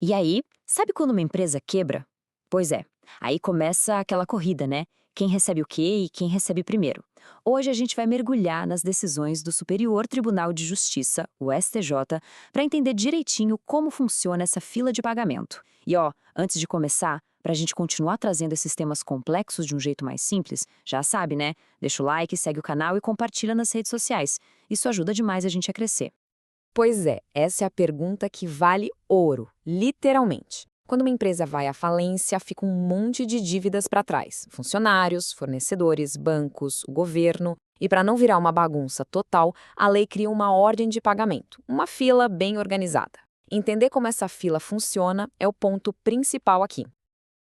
E aí, sabe quando uma empresa quebra? Pois é, aí começa aquela corrida, né? Quem recebe o quê e quem recebe primeiro. Hoje a gente vai mergulhar nas decisões do Superior Tribunal de Justiça, o STJ, para entender direitinho como funciona essa fila de pagamento. E ó, antes de começar, para a gente continuar trazendo esses temas complexos de um jeito mais simples, já sabe, né? Deixa o like, segue o canal e compartilha nas redes sociais. Isso ajuda demais a gente a crescer. Pois é, essa é a pergunta que vale ouro, literalmente. Quando uma empresa vai à falência, fica um monte de dívidas para trás. Funcionários, fornecedores, bancos, o governo. E para não virar uma bagunça total, a lei cria uma ordem de pagamento, uma fila bem organizada. Entender como essa fila funciona é o ponto principal aqui.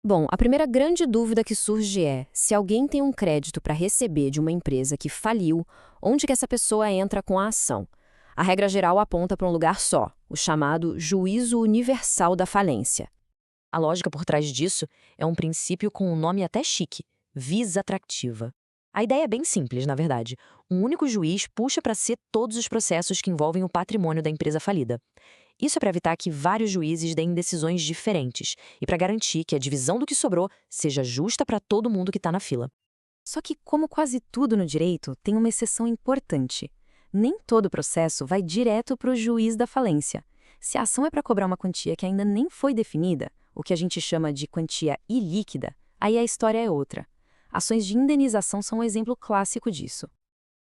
Bom, a primeira grande dúvida que surge é: se alguém tem um crédito para receber de uma empresa que faliu, onde que essa pessoa entra com a ação? A regra geral aponta para um lugar só, o chamado juízo universal da falência. A lógica por trás disso é um princípio com um nome até chique: vis atractiva. A ideia é bem simples, na verdade. Um único juiz puxa para si todos os processos que envolvem o patrimônio da empresa falida. Isso é para evitar que vários juízes deem decisões diferentes e para garantir que a divisão do que sobrou seja justa para todo mundo que está na fila. Só que, como quase tudo no direito, tem uma exceção importante. Nem todo processo vai direto para o juiz da falência. Se a ação é para cobrar uma quantia que ainda nem foi definida, o que a gente chama de quantia ilíquida, aí a história é outra. Ações de indenização são um exemplo clássico disso.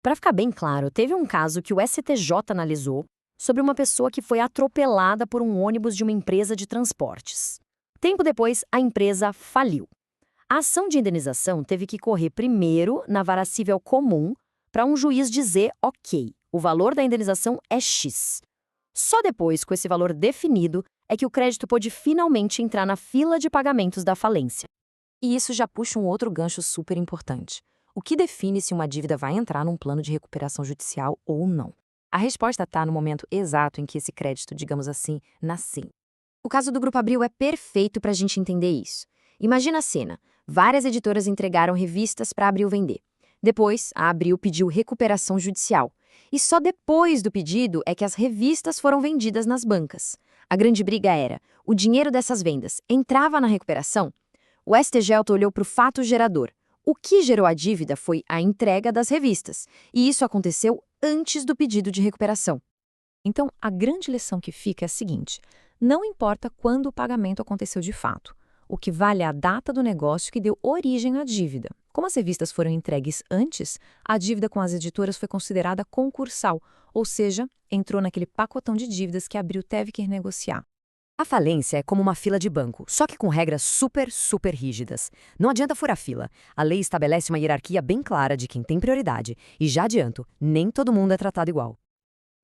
Para ficar bem claro, teve um caso que o STJ analisou sobre uma pessoa que foi atropelada por um ônibus de uma empresa de transportes. Tempo depois, a empresa faliu. A ação de indenização teve que correr primeiro na vara civil comum para um juiz dizer: ok, o valor da indenização é X. Só depois, com esse valor definido, é que o crédito pôde finalmente entrar na fila de pagamentos da falência. E isso já puxa um outro gancho super importante. O que define se uma dívida vai entrar num plano de recuperação judicial ou não? A resposta está no momento exato em que esse crédito, digamos assim, nasceu. O caso do Grupo Abril é perfeito para a gente entender isso. Imagina a cena: várias editoras entregaram revistas para a Abril vender. Depois, a Abril pediu recuperação judicial. E só depois do pedido é que as revistas foram vendidas nas bancas. A grande briga era: o dinheiro dessas vendas entrava na recuperação? O STJ olhou para o fato gerador. O que gerou a dívida foi a entrega das revistas, e isso aconteceu antes do pedido de recuperação. Então, a grande lição que fica é a seguinte: não importa quando o pagamento aconteceu de fato. O que vale é a data do negócio que deu origem à dívida. Como as revistas foram entregues antes, a dívida com as editoras foi considerada concursal, ou seja, entrou naquele pacotão de dívidas que a Abril teve que renegociar. A falência é como uma fila de banco, só que com regras super rígidas. Não adianta furar fila. A lei estabelece uma hierarquia bem clara de quem tem prioridade. E já adianto, nem todo mundo é tratado igual.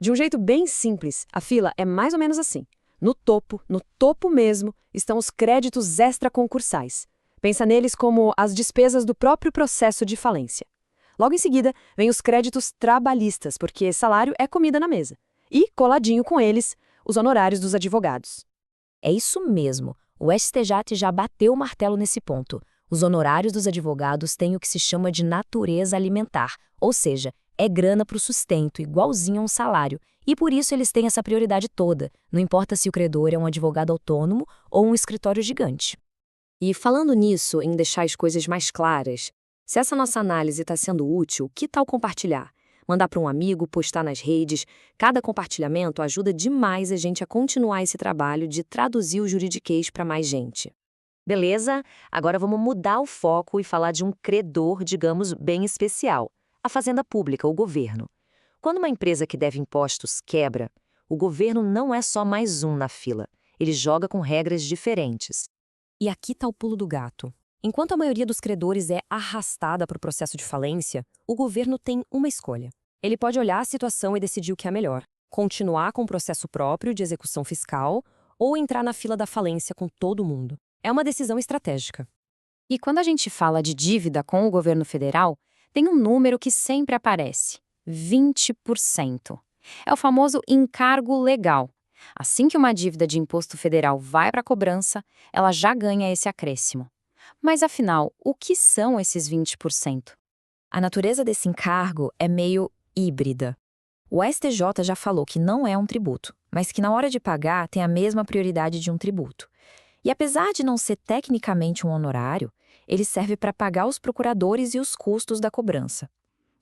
De um jeito bem simples, a fila é mais ou menos assim. No topo mesmo, estão os créditos extraconcursais. Pensa neles como as despesas do próprio processo de falência. Logo em seguida, vem os créditos trabalhistas, porque salário é comida na mesa. E, coladinho com eles, os honorários dos advogados. É isso mesmo. O STJ já bateu o martelo nesse ponto. Os honorários dos advogados têm o que se chama de natureza alimentar, ou seja, é grana para o sustento, igualzinho a um salário. E por isso eles têm essa prioridade toda, não importa se o credor é um advogado autônomo ou um escritório gigante. E falando nisso, em deixar as coisas mais claras, se essa nossa análise está sendo útil, que tal compartilhar? Mandar para um amigo, postar nas redes. Cada compartilhamento ajuda demais a gente a continuar esse trabalho de traduzir o juridiquês para mais gente. Beleza? Agora vamos mudar o foco e falar de um credor, digamos, bem especial: a fazenda pública, o governo. Quando uma empresa que deve impostos quebra, o governo não é só mais um na fila. Ele joga com regras diferentes. E aqui está o pulo do gato. Enquanto a maioria dos credores é arrastada para o processo de falência, o governo tem uma escolha. Ele pode olhar a situação e decidir o que é melhor: continuar com o processo próprio de execução fiscal ou entrar na fila da falência com todo mundo. É uma decisão estratégica. E quando a gente fala de dívida com o governo federal, tem um número que sempre aparece: 20%. É o famoso encargo legal. Assim que uma dívida de imposto federal vai para a cobrança, ela já ganha esse acréscimo. Mas afinal, o que são esses 20%? A natureza desse encargo é meio híbrida. O STJ já falou que não é um tributo, mas que na hora de pagar tem a mesma prioridade de um tributo. E apesar de não ser tecnicamente um honorário, ele serve para pagar os procuradores e os custos da cobrança.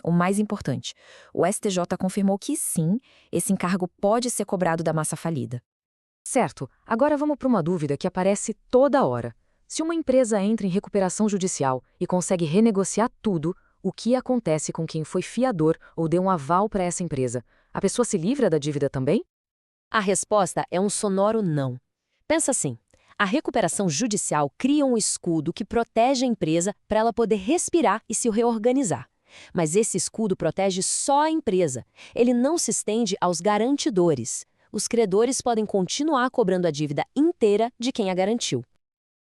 O mais importante, o STJ confirmou que sim, esse encargo pode ser cobrado da massa falida. Certo, agora vamos para uma dúvida que aparece toda hora. Se uma empresa entra em recuperação judicial e consegue renegociar tudo, o que acontece com quem foi fiador ou deu um aval para essa empresa? A pessoa se livra da dívida também? A resposta é um sonoro não. Pensa assim, a recuperação judicial cria um escudo que protege a empresa para ela poder respirar e se reorganizar. Mas esse escudo protege só a empresa. Ele não se estende aos garantidores. Os credores podem continuar cobrando a dívida inteira de quem a garantiu.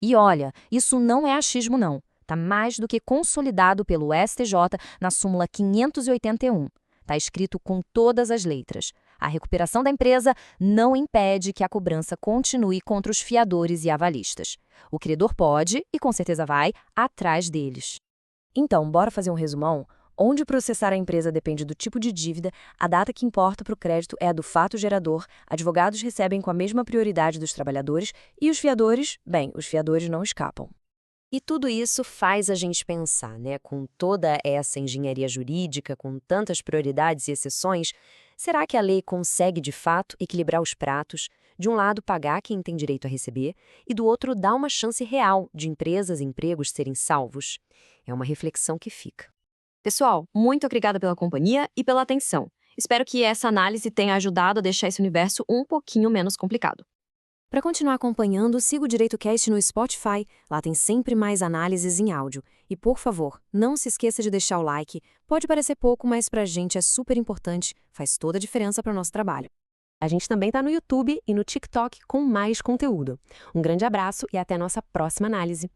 E olha, isso não é achismo não. Está mais do que consolidado pelo STJ na súmula 581. Está escrito com todas as letras. A recuperação da empresa não impede que a cobrança continue contra os fiadores e avalistas. O credor pode, e com certeza vai, atrás deles. Então, bora fazer um resumão? Onde processar a empresa depende do tipo de dívida, a data que importa para o crédito é a do fato gerador, advogados recebem com a mesma prioridade dos trabalhadores e os fiadores, bem, os fiadores não escapam. E tudo isso faz a gente pensar, né? Com toda essa engenharia jurídica, com tantas prioridades e exceções, será que a lei consegue, de fato, equilibrar os pratos? De um lado, pagar quem tem direito a receber, e do outro, dar uma chance real de empresas e empregos serem salvos? É uma reflexão que fica. Pessoal, muito obrigada pela companhia e pela atenção. Espero que essa análise tenha ajudado a deixar esse universo um pouquinho menos complicado. Para continuar acompanhando, siga o DireitoCast no Spotify, lá tem sempre mais análises em áudio. E por favor, não se esqueça de deixar o like. Pode parecer pouco, mas pra gente é super importante, faz toda a diferença para o nosso trabalho. A gente também está no YouTube e no TikTok com mais conteúdo. Um grande abraço e até a nossa próxima análise.